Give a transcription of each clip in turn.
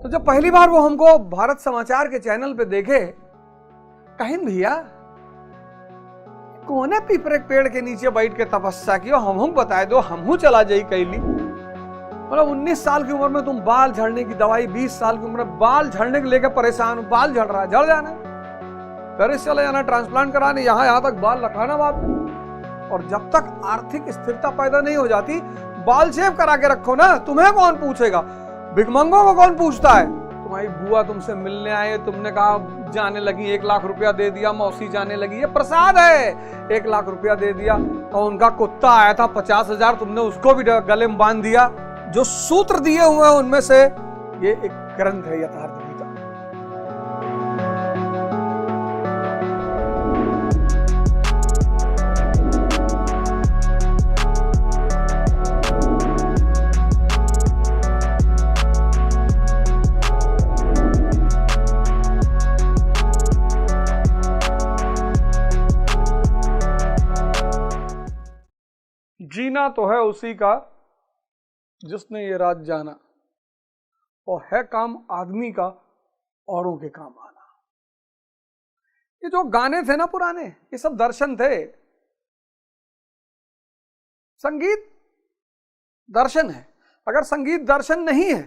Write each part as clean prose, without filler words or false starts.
तो जब पहली बार वो हमको भारत समाचार के चैनल पे देखे, कहीं भैया कोने पीपरे पेड़ के नीचे बैठ के तपस्या की, हम बताए दो, हम चला जाई कैली। मतलब 19 साल की उम्र में तुम बाल झड़ने की दवाई, 20 साल की उम्र में बाल झड़ने के लेकर परेशान हो, बाल झड़ रहा है, झड़ जाना, पेरिस चले जाना, ट्रांसप्लांट कराने, यहां तक बाल रखाना बाप। और जब तक आर्थिक स्थिरता पैदा नहीं हो जाती, बाल शेव करा के रखो ना, तुम्हें कौन पूछेगा? भिखमंगों को कौन पूछता है? तुम्हारी बुआ तुमसे मिलने आए, तुमने कहा जाने लगी, 1 लाख रुपया दे दिया, मौसी जाने लगी, ये प्रसाद है, 1 लाख रुपया दे दिया। और उनका कुत्ता आया था 50,000, तुमने उसको भी गले में बांध दिया। जो सूत्र दिए हुए हैं उनमें से ये एक ग्रंथ है, यथार्थ गीता। जीना तो है उसी का जिसने ये रात जाना, और है काम आदमी का औरों के काम आना। ये जो गाने थे ना पुराने, ये सब दर्शन थे। संगीत दर्शन है। अगर संगीत दर्शन नहीं है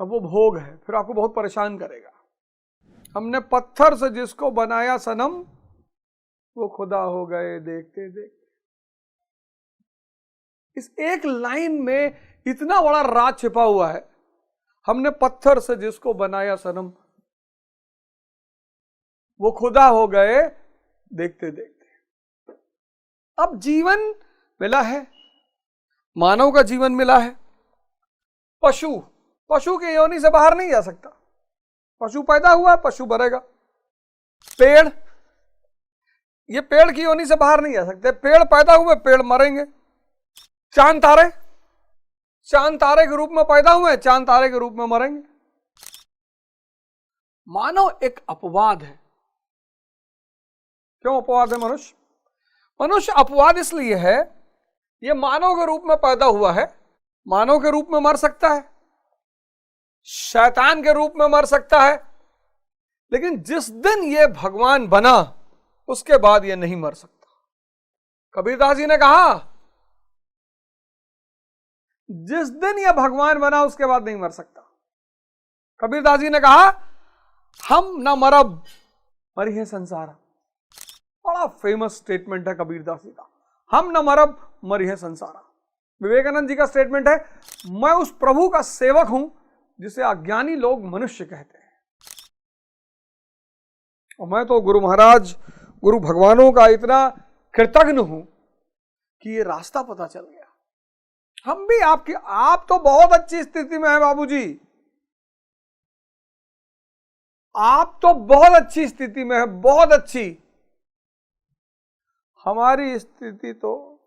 तब वो भोग है, फिर आपको बहुत परेशान करेगा। हमने पत्थर से जिसको बनाया सनम, वो खुदा हो गए देखते देखते। इस एक लाइन में इतना बड़ा राज छिपा हुआ है। हमने पत्थर से जिसको बनाया सनम, वो खुदा हो गए देखते देखते। अब जीवन मिला है, मानव का जीवन मिला है। पशु के योनि से बाहर नहीं जा सकता। पशु पैदा हुआ, पशु मरेगा। पेड़, ये पेड़ की योनि से बाहर नहीं जा सकते। पेड़ पैदा हुए, पेड़ मरेंगे। चांद तारे के रूप में पैदा हुए, चांद तारे के रूप में मरेंगे। मानव एक अपवाद है। क्यों अपवाद है मनुष्य? मनुष्य अपवाद इसलिए है, यह मानव के रूप में पैदा हुआ है, मानव के रूप में मर सकता है, शैतान के रूप में मर सकता है, लेकिन जिस दिन यह भगवान बना उसके बाद यह नहीं मर सकता। कबीरदास जी ने कहा, जिस दिन यह भगवान बना उसके बाद नहीं मर सकता। कबीरदास जी ने कहा, हम न मरब मरी है संसार। बड़ा फेमस स्टेटमेंट है कबीरदास जी का, हम न मरब मरी है संसार। विवेकानंद जी का स्टेटमेंट है, मैं उस प्रभु का सेवक हूं जिसे अज्ञानी लोग मनुष्य कहते हैं। और मैं तो गुरु महाराज, गुरु भगवानों का इतना कृतज्ञ हूं कि ये रास्ता पता चल गया। हम भी आप तो बहुत अच्छी स्थिति में है बाबूजी, आप तो बहुत अच्छी स्थिति में है, बहुत अच्छी। हमारी स्थिति तो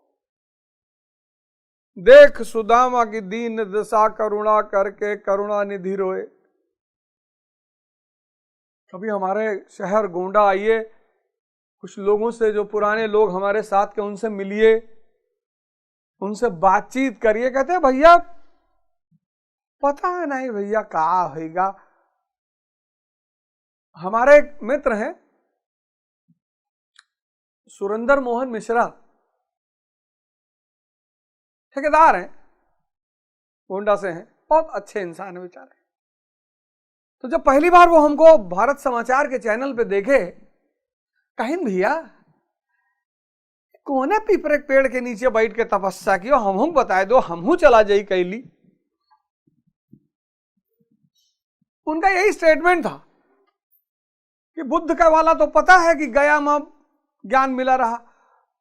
देख सुदामा की दीन दशा, करुणा करके करुणा निधि रोए। कभी हमारे शहर गोंडा आइए, कुछ लोगों से, जो पुराने लोग हमारे साथ के, उनसे मिलिए, उनसे बातचीत करिए। कहते हैं भैया पता है नहीं भैया क्या होगा। हमारे एक मित्र हैं सुरेंद्र मोहन मिश्रा, ठेकेदार हैं, गोंडा से हैं, बहुत अच्छे इंसान है बेचारे। तो जब पहली बार वो हमको भारत समाचार के चैनल पे देखे, कहीं भैया कोने पीपरे पेड़ के नीचे बैठ के तपस्या की, हम बताए दो, हम चला जाई कैली। उनका यही स्टेटमेंट था कि बुद्ध का वाला तो पता है कि गया में ज्ञान मिला रहा,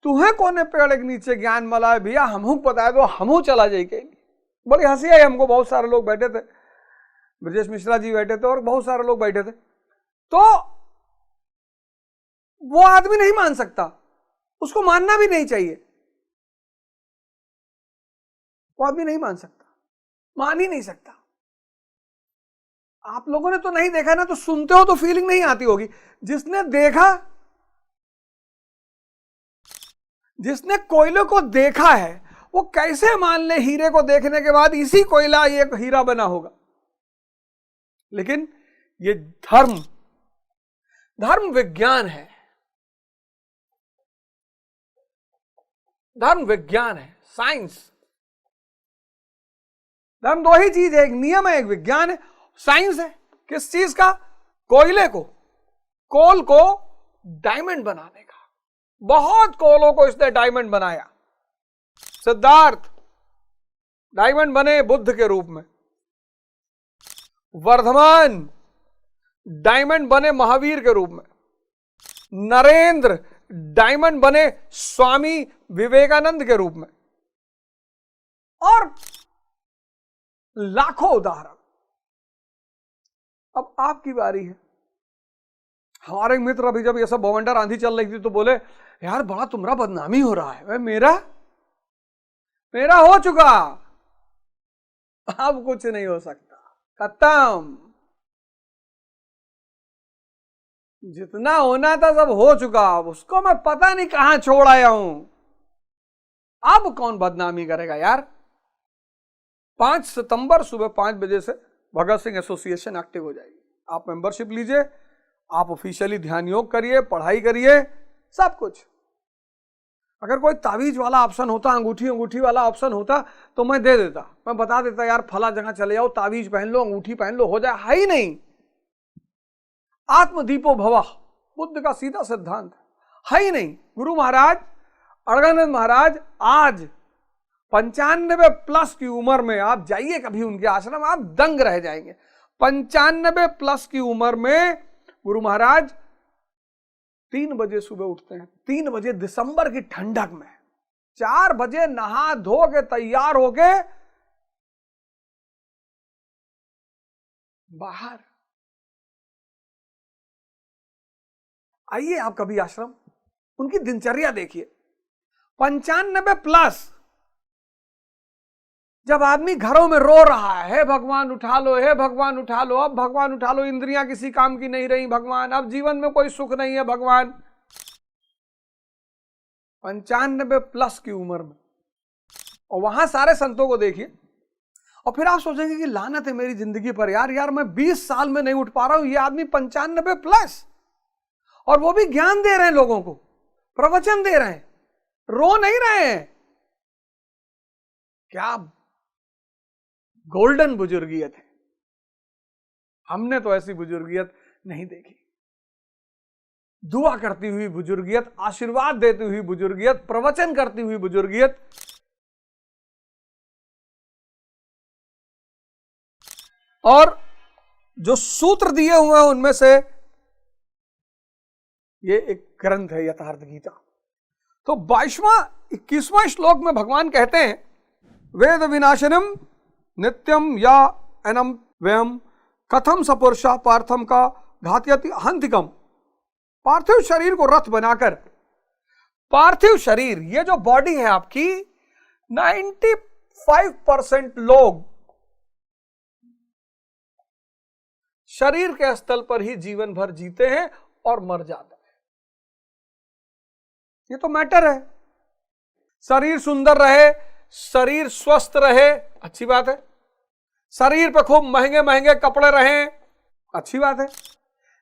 तुम्हें कोने पेड़ के नीचे ज्ञान मिला है भैया, हम बताए दो, हम चला जाई कैली। बड़ी हंसी आई हमको। बहुत सारे लोग बैठे थे, ब्रजेश मिश्रा जी बैठे थे और बहुत सारे लोग बैठे थे। तो वो आदमी नहीं मान सकता, उसको मानना भी नहीं चाहिए। वो आदमी नहीं मान सकता, मान ही नहीं सकता। आप लोगों ने तो नहीं देखा ना, तो सुनते हो तो फीलिंग नहीं आती होगी। जिसने देखा, जिसने कोयले को देखा है, वो कैसे मान ले हीरे को देखने के बाद इसी कोयला ये हीरा बना होगा? लेकिन ये धर्म विज्ञान है, धर्म विज्ञान है, साइंस। धर्म दो ही चीज है, एक नियम है, एक विज्ञान है, साइंस है। किस चीज का? कोयले को, कोल को डायमंड बनाने का। बहुत कोलों को इसने डायमंड बनाया। सिद्धार्थ डायमंड बने बुद्ध के रूप में, वर्धमान डायमंड बने महावीर के रूप में, नरेंद्र डायमंड बने स्वामी विवेकानंद के रूप में, और लाखों उदाहरण। अब आपकी बारी है। हमारे मित्र अभी जब ये सब बवंडर आंधी चल रही थी तो बोले यार बड़ा तुम्हारा बदनामी हो रहा है। मेरा हो चुका, अब कुछ नहीं हो सकता, खत्म। जितना होना था सब हो चुका, उसको मैं पता नहीं कहां छोड़ आया हूं। अब कौन बदनामी करेगा यार। 5 सितंबर सुबह 5 बजे से भगत सिंह एसोसिएशन एक्टिव हो जाएगी। आप मेंबरशिप लीजिए, आप ऑफिशियली ध्यान योग करिए, पढ़ाई करिए, सब कुछ। अगर कोई तावीज वाला ऑप्शन होता, अंगूठी वाला ऑप्शन होता तो मैं दे देता, मैं बता देता यार फला जगह चले जाओ, तावीज पहन लो, अंगूठी पहन लो, हो जाए। है ही नहीं। आत्मदीपो भव बुद्ध का सीधा सिद्धांत है ही नहीं। गुरु महाराज अड़गानंद महाराज आज 95+ की उम्र में, आप जाइए कभी उनके आश्रम, आप दंग रह जाएंगे। 95+ की उम्र में गुरु महाराज 3 बजे सुबह उठते हैं। 3 बजे दिसंबर की ठंडक में, 4 बजे नहा धो के तैयार होके बाहर। आइए आप कभी आश्रम, उनकी दिनचर्या देखिए। 95+। जब आदमी घरों में रो रहा है, हे भगवान उठा लो, हे भगवान उठा लो, अब भगवान उठा लो, इंद्रियां किसी काम की नहीं रही भगवान, अब जीवन में कोई सुख नहीं है भगवान। 95+ की उम्र में, और वहां सारे संतों को देखिए, और फिर आप सोचेंगे कि लानत है मेरी जिंदगी पर यार मैं 20 साल में नहीं उठ पा रहा हूं। ये आदमी 95+, और वो भी ज्ञान दे रहे हैं लोगों को, प्रवचन दे रहे हैं, रो नहीं रहे हैं। क्या गोल्डन बुजुर्गियत है। हमने तो ऐसी बुजुर्गियत नहीं देखी। दुआ करती हुई बुजुर्गियत, आशीर्वाद देती हुई बुजुर्गियत, प्रवचन करती हुई बुजुर्गियत। और जो सूत्र दिए हुए हैं उनमें से ये एक ग्रंथ है यथार्थ गीता। तो 21वां श्लोक में भगवान कहते हैं, वेद विनाशनम नित्यम या एनम व्यम कथम सपुरुषा पार्थम का घातयति हंतिकम। पार्थिव शरीर को रथ बनाकर, पार्थिव शरीर, ये जो बॉडी है आपकी, 95% लोग शरीर के स्थल पर ही जीवन भर जीते हैं और मर जाते हैं। ये तो मैटर है। शरीर सुंदर रहे, शरीर स्वस्थ रहे, अच्छी बात है। शरीर पे खूब महंगे महंगे कपड़े रहें, अच्छी बात है।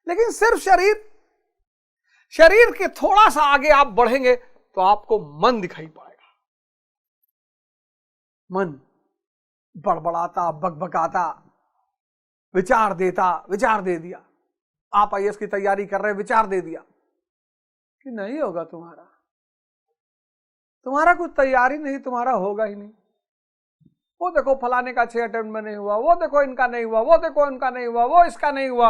लेकिन सिर्फ शरीर के थोड़ा सा आगे आप बढ़ेंगे तो आपको मन दिखाई पड़ेगा। मन बड़बड़ाता, बकबकाता, विचार देता, विचार दे दिया। आप आईएएस की तैयारी कर रहे, विचार दे दिया कि नहीं होगा तुम्हारा कुछ तैयारी नहीं, तुम्हारा होगा ही नहीं। वो देखो फलाने का 6 अटेम्प्ट में नहीं हुआ, वो देखो इनका नहीं हुआ, वो देखो इनका नहीं हुआ, वो इसका नहीं हुआ,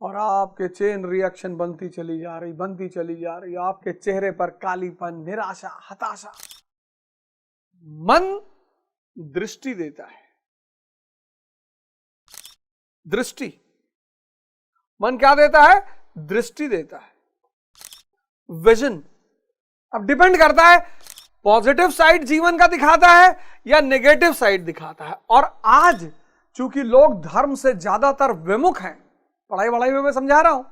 और आपके चेन रिएक्शन बनती चली जा रही। आपके चेहरे पर कालीपन, निराशा, हताशा। मन दृष्टि देता है। दृष्टि, मन क्या देता है? दृष्टि देता है, विजन। अब डिपेंड करता है पॉजिटिव साइड जीवन का दिखाता है या नेगेटिव साइड दिखाता है। और आज चूंकि लोग धर्म से ज्यादातर विमुख हैं, पढ़ाई वढ़ाई में मैं समझा रहा हूं,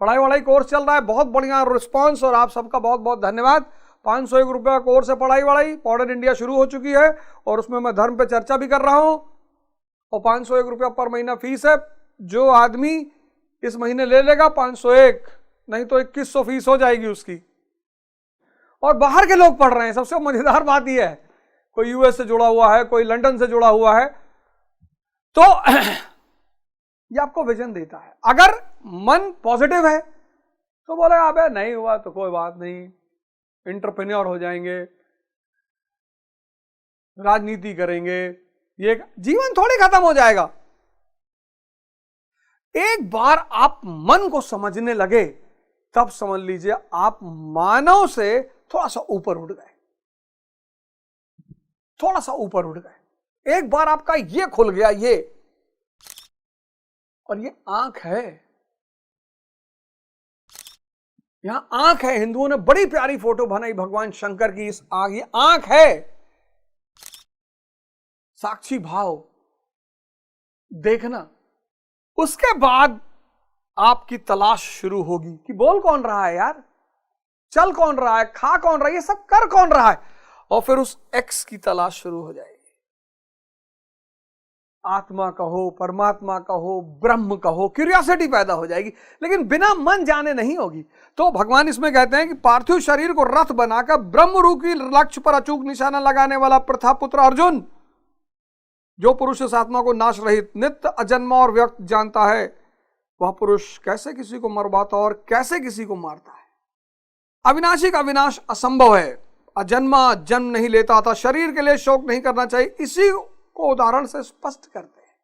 पढ़ाई वढ़ाई कोर्स चल रहा है, बहुत बढ़िया रिस्पांस, और आप सबका बहुत बहुत धन्यवाद। 501 रुपये का कोर्स है पढ़ाई वढ़ाई, मॉडर्न इंडिया शुरू हो चुकी है, और उसमें मैं धर्म पे चर्चा भी कर रहा हूं। और 501 रुपया पर महीना फीस है। जो आदमी इस महीने ले लेगा 501, नहीं तो 2100 फीस हो जाएगी उसकी। और बाहर के लोग पढ़ रहे हैं। सबसे मजेदार बात यह है, कोई यूएस से जुड़ा हुआ है, कोई लंदन से जुड़ा हुआ है, तो ये आपको विजन देता है। अगर मन पॉजिटिव है तो बोलेगा अबे नहीं हुआ तो कोई बात नहीं, एंटरप्रेन्योर हो जाएंगे, राजनीति करेंगे, ये जीवन थोड़ी खत्म हो जाएगा। एक बार आप मन को समझने लगे तब समझ लीजिए आप मानव से थोड़ा सा ऊपर उठ गए, थोड़ा सा ऊपर उठ गए। एक बार आपका ये खुल गया, ये, और ये आंख है, यहां आंख है। हिंदुओं ने बड़ी प्यारी फोटो बनाई भगवान शंकर की, इस आंख, ये आंख है, साक्षी भाव, देखना। उसके बाद आपकी तलाश शुरू होगी कि बोल कौन रहा है यार, चल कौन रहा है, खा कौन रहा है, ये सब कर कौन रहा है, और फिर उस एक्स की तलाश शुरू हो जाएगी। आत्मा कहो, परमात्मा कहो, ब्रह्म कहो, क्यूरियोसिटी पैदा हो जाएगी, लेकिन बिना मन जाने नहीं होगी। तो भगवान इसमें कहते हैं कि पार्थिव शरीर को रथ बनाकर ब्रह्म रूपी लक्ष्य पर अचूक निशाना लगाने वाला प्रथापुत्र अर्जुन, जो पुरुष इस आत्मा को नाश रहित, नित्य, अजन्मा और व्यक्त जानता है, वह पुरुष कैसे किसी को मरवाता और कैसे किसी को मारता है। अविनाशी का विनाश असंभव है, अजन्मा जन्म नहीं लेता था, शरीर के लिए शोक नहीं करना चाहिए। इसी को उदाहरण से स्पष्ट करते हैं।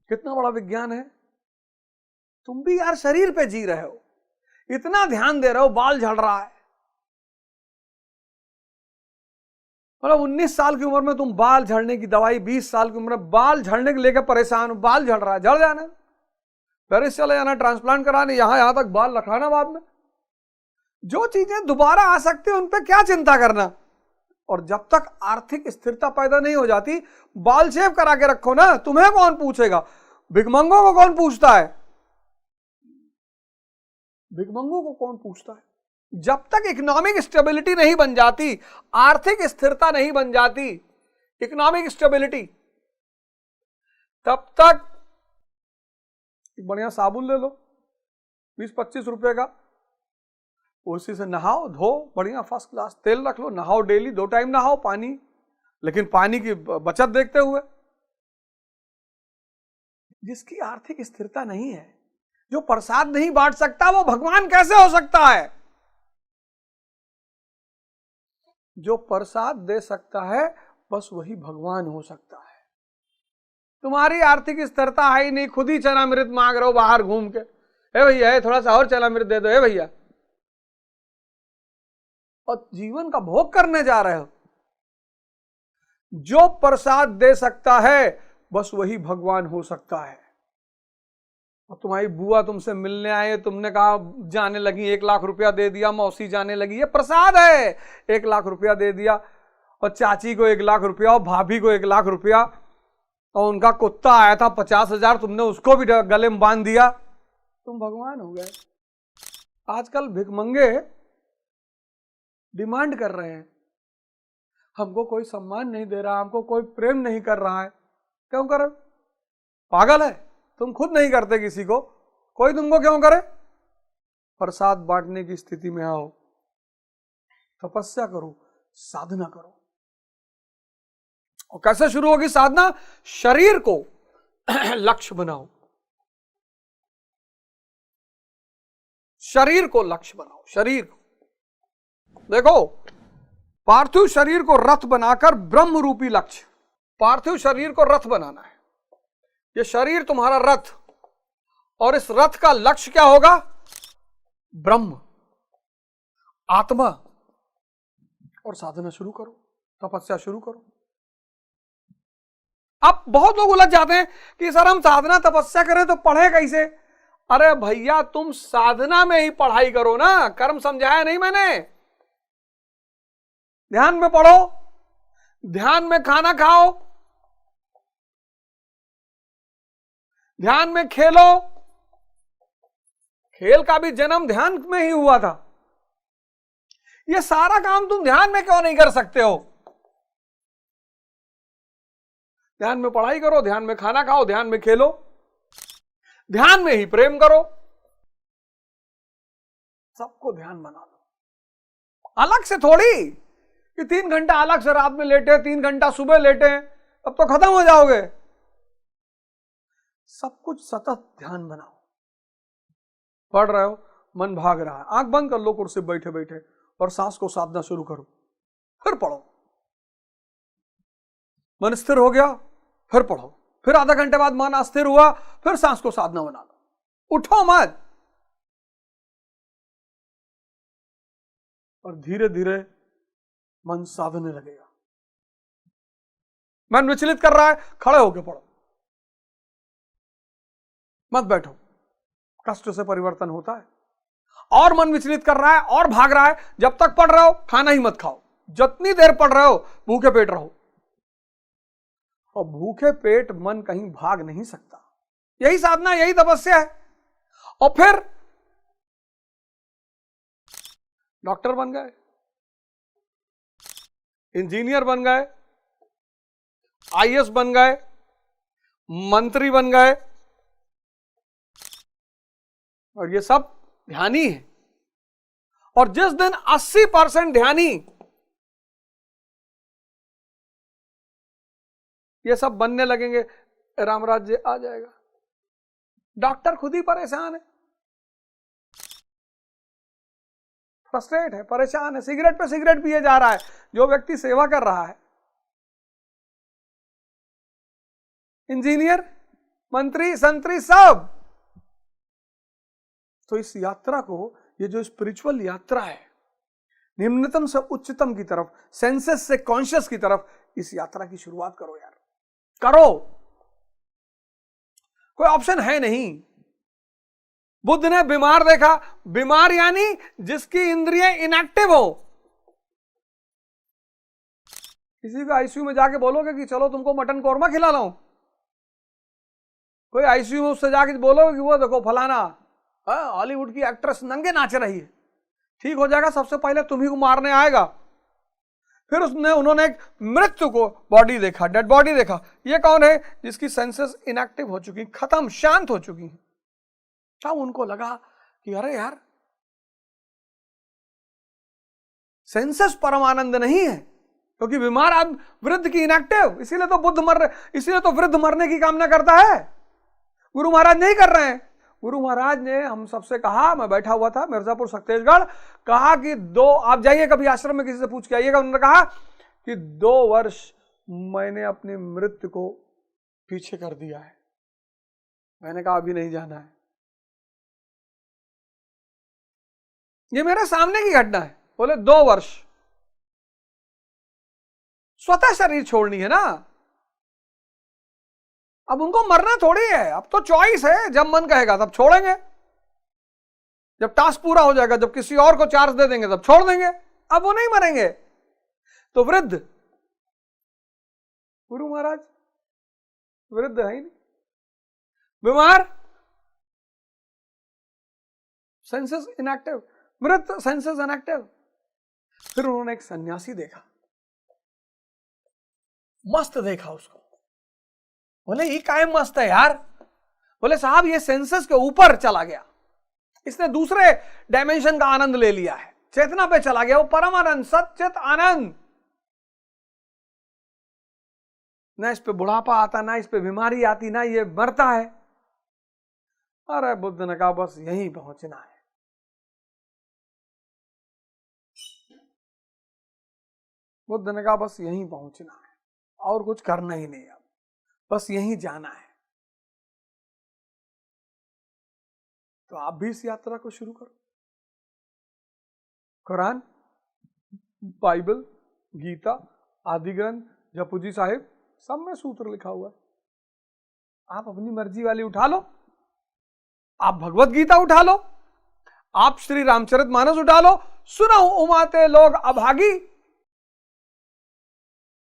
कितना बड़ा विज्ञान है। तुम भी यार शरीर पे जी रहे हो, इतना ध्यान दे रहे हो, बाल झड़ रहा है, मतलब 19 साल की उम्र में तुम बाल झड़ने की दवाई, 20 साल की उम्र में बाल झड़ने के लेकर परेशान हो, बाल झड़ रहा है, झड़ जाना, पेरिस चले जाना, ट्रांसप्लांट कराने, यहां तक बाल रखाना बाद में। जो चीजें दोबारा आ सकती है उन पे क्या चिंता करना। और जब तक आर्थिक स्थिरता पैदा नहीं हो जाती, बाल शेव करा के रखो ना, तुम्हें कौन पूछेगा, भिखमंगों को कौन पूछता है, भिखमंगों को कौन पूछता है। जब तक इकोनॉमिक स्टेबिलिटी नहीं बन जाती, आर्थिक स्थिरता नहीं बन जाती, इकोनॉमिक स्टेबिलिटी, तब तक एक बढ़िया साबुन ले लो 20-25 रुपए का, उसी से नहाओ धो, बढ़िया फर्स्ट क्लास तेल रख लो, नहाओ डेली, 2 टाइम नहाओ पानी, लेकिन पानी की बचत देखते हुए। जिसकी आर्थिक स्थिरता नहीं है, जो प्रसाद नहीं बांट सकता, वो भगवान कैसे हो सकता है। जो प्रसाद दे सकता है बस वही भगवान हो सकता है। तुम्हारी आर्थिक स्थिरता है ही नहीं, खुद ही चनामृत मांग रहे हो बाहर घूम के, हे भैया थोड़ा सा और चनामृत दे दो, हे भैया, और जीवन का भोग करने जा रहे हो। जो प्रसाद दे सकता है बस वही भगवान हो सकता है। और तुम्हारी बुआ तुमसे मिलने आए, तुमने कहा जाने लगी, 1 लाख रुपया दे दिया, मौसी जाने लगी, ये प्रसाद है, 1 लाख रुपया दे दिया, और चाची को 1 लाख रुपया, और भाभी को 1 लाख रुपया, और उनका कुत्ता आया था 50,000, तुमने उसको भी गले में बांध दिया, तुम भगवान हो गए। आजकल भिखमंगे डिमांड कर रहे हैं, हमको कोई सम्मान नहीं दे रहा, हमको कोई प्रेम नहीं कर रहा है। क्यों करे, पागल है, तुम खुद नहीं करते किसी को, कोई तुमको क्यों करे। प्रसाद बांटने की स्थिति में आओ, तपस्या करो, साधना करो। और कैसे शुरू होगी साधना, शरीर को लक्ष्य बनाओ, शरीर को लक्ष्य बनाओ, शरीर को देखो, पार्थिव शरीर को रथ बनाकर ब्रह्म रूपी लक्ष्य, पार्थिव शरीर को रथ बनाना है। ये शरीर तुम्हारा रथ, और इस रथ का लक्ष्य क्या होगा, ब्रह्म, आत्मा। और साधना शुरू करो, तपस्या शुरू करो। अब बहुत लोग उलझ जाते हैं कि सर हम साधना तपस्या करें तो पढ़े कैसे। अरे भैया तुम साधना में ही पढ़ाई करो ना, कर्म समझाया नहीं मैंने। ध्यान में पढ़ो, ध्यान में खाना खाओ, ध्यान में खेलो। खेल का भी जन्म ध्यान में ही हुआ था। ये सारा काम तुम ध्यान में क्यों नहीं कर सकते हो। ध्यान में पढ़ाई करो, ध्यान में खाना खाओ, ध्यान में खेलो, ध्यान में ही प्रेम करो, सबको ध्यान बना लो। अलग से थोड़ी कि 3 घंटा अलग से रात में लेटे, 3 घंटा सुबह लेटे, अब तो खत्म हो जाओगे। सब कुछ सतत ध्यान बनाओ। पढ़ रहे हो, मन भाग रहा है, आंख बंद कर लो कुर्सी बैठे बैठे और सांस को साधना शुरू करो, फिर पढ़ो। मन स्थिर हो गया, फिर पढ़ो, फिर आधा घंटे बाद मन अस्थिर हुआ, फिर सांस को साधना बना लो, उठो मत। और धीरे धीरे मन साधने लगेगा। मन विचलित कर रहा है, खड़े होकर पढ़ो, मत बैठो। कष्ट से परिवर्तन होता है। और मन विचलित कर रहा है और भाग रहा है, जब तक पढ़ रहे हो खाना ही मत खाओ। जितनी देर पढ़ रहे हो भूखे पेट रहो। और भूखे पेट मन कहीं भाग नहीं सकता। यही साधना, यही तपस्या है। और फिर डॉक्टर बन गए, इंजीनियर बन गए, आईएएस बन गए, मंत्री बन गए, और ये सब ध्यानी है। और जिस दिन 80% ध्यानी ये सब बनने लगेंगे, राम राज्य आ जाएगा। डॉक्टर खुद ही परेशान है, फ्रस्ट्रेट है, परेशान है, सिगरेट पे सिगरेट पिए जा रहा है जो व्यक्ति सेवा कर रहा है। इंजीनियर, मंत्री, संतरी सब। तो इस यात्रा को, ये जो स्पिरिचुअल यात्रा है, निम्नतम से उच्चतम की तरफ, सेंसेस से कॉन्शियस की तरफ, इस यात्रा की शुरुआत करो यार, करो। कोई ऑप्शन है नहीं। बुद्ध ने बीमार देखा, बीमार यानी जिसकी इंद्रियां इनएक्टिव हो। किसी को आईसीयू में जाके बोलोगे कि चलो तुमको मटन कौरमा खिला लाऊं? कोई आईसीयू में उससे जाके बोलोगे कि वो देखो फलाना हॉलीवुड की एक्ट्रेस नंगे नाच रही है, ठीक हो जाएगा, सबसे पहले तुम्ही को मारने आएगा। फिर उन्होंने एक मृत्यु को बॉडी देखा, डेड बॉडी देखा। ये कौन है? जिसकी सेंसेस इनएक्टिव हो चुकी, खत्म, शांत हो चुकी हैं। तब उनको लगा कि अरे यार, सेंसेस परमानंद नहीं है, क्योंकि बीमार आदमी, वृद्ध की इनएक्टिव। इसीलिए तो बुद्ध मर रहे, इसीलिए तो वृद्ध मरने की कामना करता है। गुरु महाराज नहीं कर रहे हैं। गुरु महाराज ने हम सबसे कहा, मैं बैठा हुआ था मिर्जापुर छत्तीसगढ़, कहा कि आप जाइए कभी आश्रम में, किसी से पूछ के आइएगा। उन्होंने कहा कि 2 वर्ष मैंने अपनी मृत्यु को पीछे कर दिया है। मैंने कहा अभी नहीं जाना है। ये मेरे सामने की घटना है। बोले 2 वर्ष, स्वतः शरीर छोड़नी है ना। अब उनको मरना थोड़ी है, अब तो चॉइस है। जब मन कहेगा तब छोड़ेंगे, जब टास्क पूरा हो जाएगा, जब किसी और को चार्ज दे देंगे तब छोड़ देंगे। अब वो नहीं मरेंगे। तो वृद्ध, गुरु महाराज वृद्ध है ही नहीं, बीमार, सेंसेस इनएक्टिव, मृत, सेंसेस इनएक्टिव। फिर उन्होंने एक सन्यासी देखा, मस्त देखा उसको। बोले ये काहे मस्त है यार? बोले साहब ये सेंसेस के ऊपर चला गया, इसने दूसरे डायमेंशन का आनंद ले लिया है, चेतना पे चला गया, वो परम आनंद, सच्चित आनंद। ना इस पे बुढ़ापा आता, ना इस पे बीमारी आती, ना ये मरता है। अरे बुद्ध ने कहा बस यहीं पहुंचना है। बुद्ध ने कहा बस यहीं पहुंचना है, और कुछ करना ही नहीं, अब बस यहीं जाना है। तो आप भी इस यात्रा को शुरू करो। कुरान, बाइबल, गीता, आदि ग्रंथ, जपूजी साहिब, सब में सूत्र लिखा हुआ है। आप अपनी मर्जी वाली उठा लो। आप भगवत गीता उठा लो, आप श्री रामचरितमानस उठा लो। सुनहु उमाते लोग अभागी,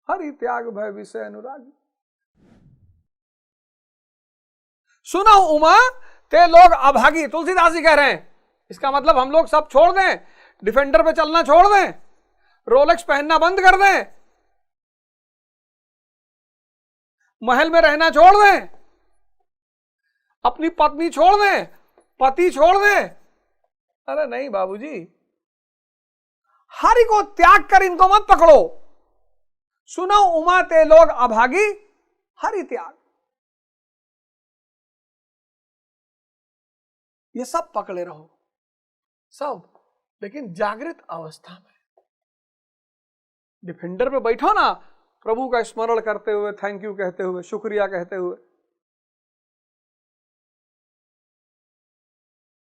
हरि त्याग भय विषय अनुरागी। सुनहु उमा ते लोग अभागी, तुलसीदास जी कह रहे हैं। इसका मतलब हम लोग सब छोड़ दें, डिफेंडर पे चलना छोड़ दें, रोलेक्स पहनना बंद कर दें, महल में रहना छोड़ दें, अपनी पत्नी छोड़ दें, पति छोड़ दें? अरे नहीं बाबूजी, हरि को त्याग कर इनको मत पकड़ो। सुनो उमा ते लोग अभागी, हरि त्याग, ये सब पकड़े रहो सब, लेकिन जागृत अवस्था में। डिफेंडर पे बैठो ना, प्रभु का स्मरण करते हुए, थैंक यू कहते हुए, शुक्रिया कहते हुए।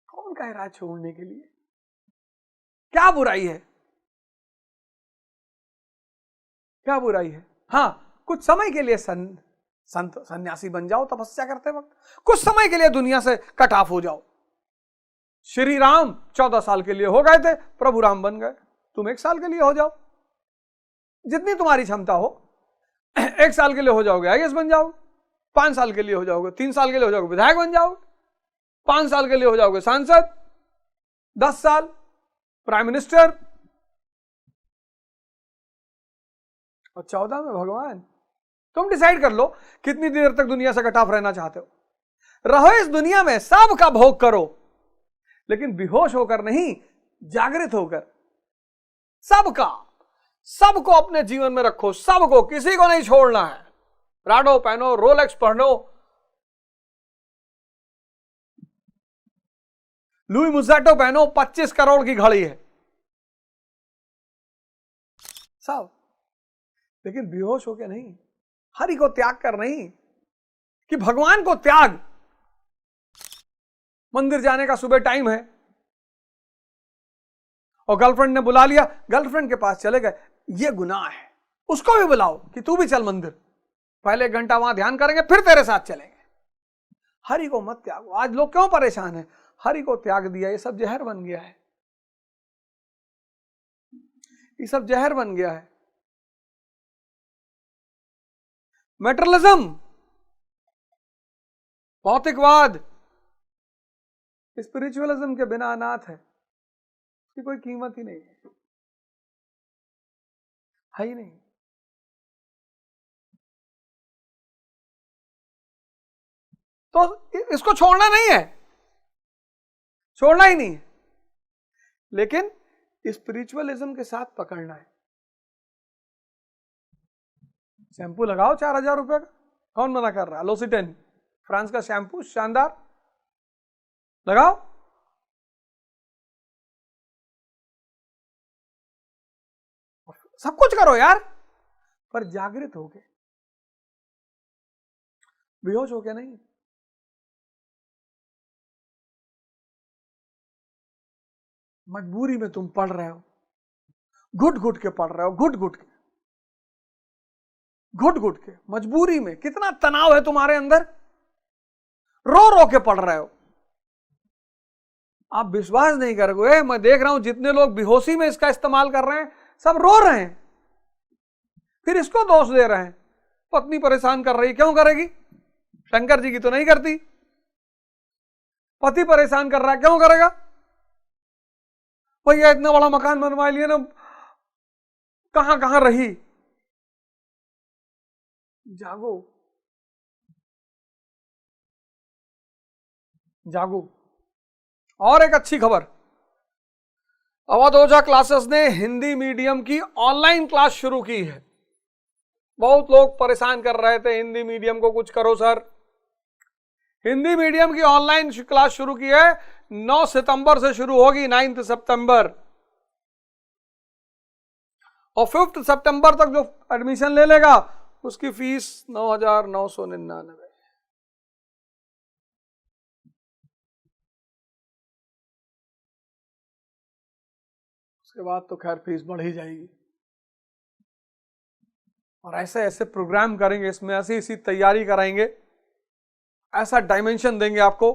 कौन कह रहा है छोड़ने के लिए? क्या बुराई है? क्या बुराई है? हाँ, कुछ समय के लिए संत सन्यासी बन जाओ तपस्या करते वक्त, कुछ समय के लिए दुनिया से कट ऑफ हो जाओ। श्री राम 14 साल के लिए हो गए थे, प्रभु राम बन गए, तुम 1 साल के लिए हो जाओ, जितनी तुम्हारी क्षमता हो। 1 साल के लिए हो जाओगे आईएएस बन जाओगे, 5 साल के लिए हो जाओगे, 3 साल के लिए हो जाओगे विधायक बन जाओगे, 5 साल के लिए हो जाओगे सांसद, 10 साल प्राइम मिनिस्टर, और 14 में भगवान। तुम डिसाइड कर लो कितनी देर तक दुनिया से कट ऑफ रहना चाहते हो। रहो इस दुनिया में, सबका भोग करो, लेकिन बेहोश होकर नहीं, जागृत होकर। सबको अपने जीवन में रखो, सबको, किसी को नहीं छोड़ना है। प्राडो पहनो, रोलेक्स पहनो, लुई मुज़ेटो पहनो, 25 करोड़ की घड़ी है सब, लेकिन बेहोश होकर नहीं, हरि को त्याग कर नहीं, कि भगवान को त्याग। मंदिर जाने का सुबह टाइम है और गर्लफ्रेंड ने बुला लिया, गर्लफ्रेंड के पास चले गए, ये गुनाह है। उसको भी बुलाओ कि तू भी चल मंदिर, पहले 1 घंटा वहां ध्यान करेंगे, फिर तेरे साथ चलेंगे। हरि को मत त्यागो। आज लोग क्यों परेशान हैं? हरि को त्याग दिया, ये सब जहर बन गया है, ये सब जहर बन गया है। मेटेरियलिज्म, भौतिकवाद, स्पिरिचुअलिज्म के बिना अनाथ है, उसकी कोई कीमत ही नहीं है ही नहीं। तो इसको छोड़ना नहीं है, छोड़ना ही नहीं है, लेकिन स्पिरिचुअलिज्म के साथ पकड़ना है। शैम्पू लगाओ 4000 रुपए का, कौन मना कर रहा है? लोसिटेन, फ्रांस का शैम्पू, शानदार, लगाओ। सब कुछ करो यार, पर जागृत होके, बेहोश होके नहीं। मजबूरी में तुम पढ़ रहे हो, घुट घुट के पढ़ रहे हो, घुट घुट के, मजबूरी में। कितना तनाव है तुम्हारे अंदर, रो रो के पढ़ रहे हो। आप विश्वास नहीं करोगे, मैं देख रहा हूं जितने लोग बेहोशी में इसका इस्तेमाल कर रहे हैं, सब रो रहे हैं, फिर इसको दोष दे रहे हैं। पत्नी परेशान कर रही, क्यों करेगी? शंकर जी की तो नहीं करती। पति परेशान कर रहा है, क्यों करेगा? भैया इतना बड़ा मकान बनवा लिया ना, कहां कहां रही। जागो, जागो। और एक अच्छी खबर, अवध ओझा क्लासेस ने हिंदी मीडियम की ऑनलाइन क्लास शुरू की है। बहुत लोग परेशान कर रहे थे, हिंदी मीडियम को कुछ करो सर। हिंदी मीडियम की ऑनलाइन क्लास शुरू की है, 9 सितंबर से शुरू होगी, 9 सितंबर, और 5 सितंबर तक जो एडमिशन ले लेगा उसकी फीस 9,999। उसके बाद तो खैर फीस बढ़ ही जाएगी। और ऐसे ऐसे प्रोग्राम करेंगे, इसमें ऐसी ऐसी तैयारी कराएंगे, ऐसा डायमेंशन देंगे आपको।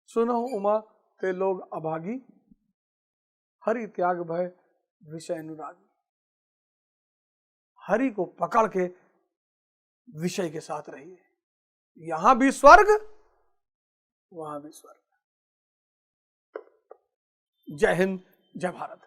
सुनो उमा ते लोग अभागी, हरि त्याग भय विषय अनुरागी। हरि को पकड़ के विषय के साथ रहिए, यहां भी स्वर्ग, वहां भी स्वर्ग। जय हिंद, जय भारत।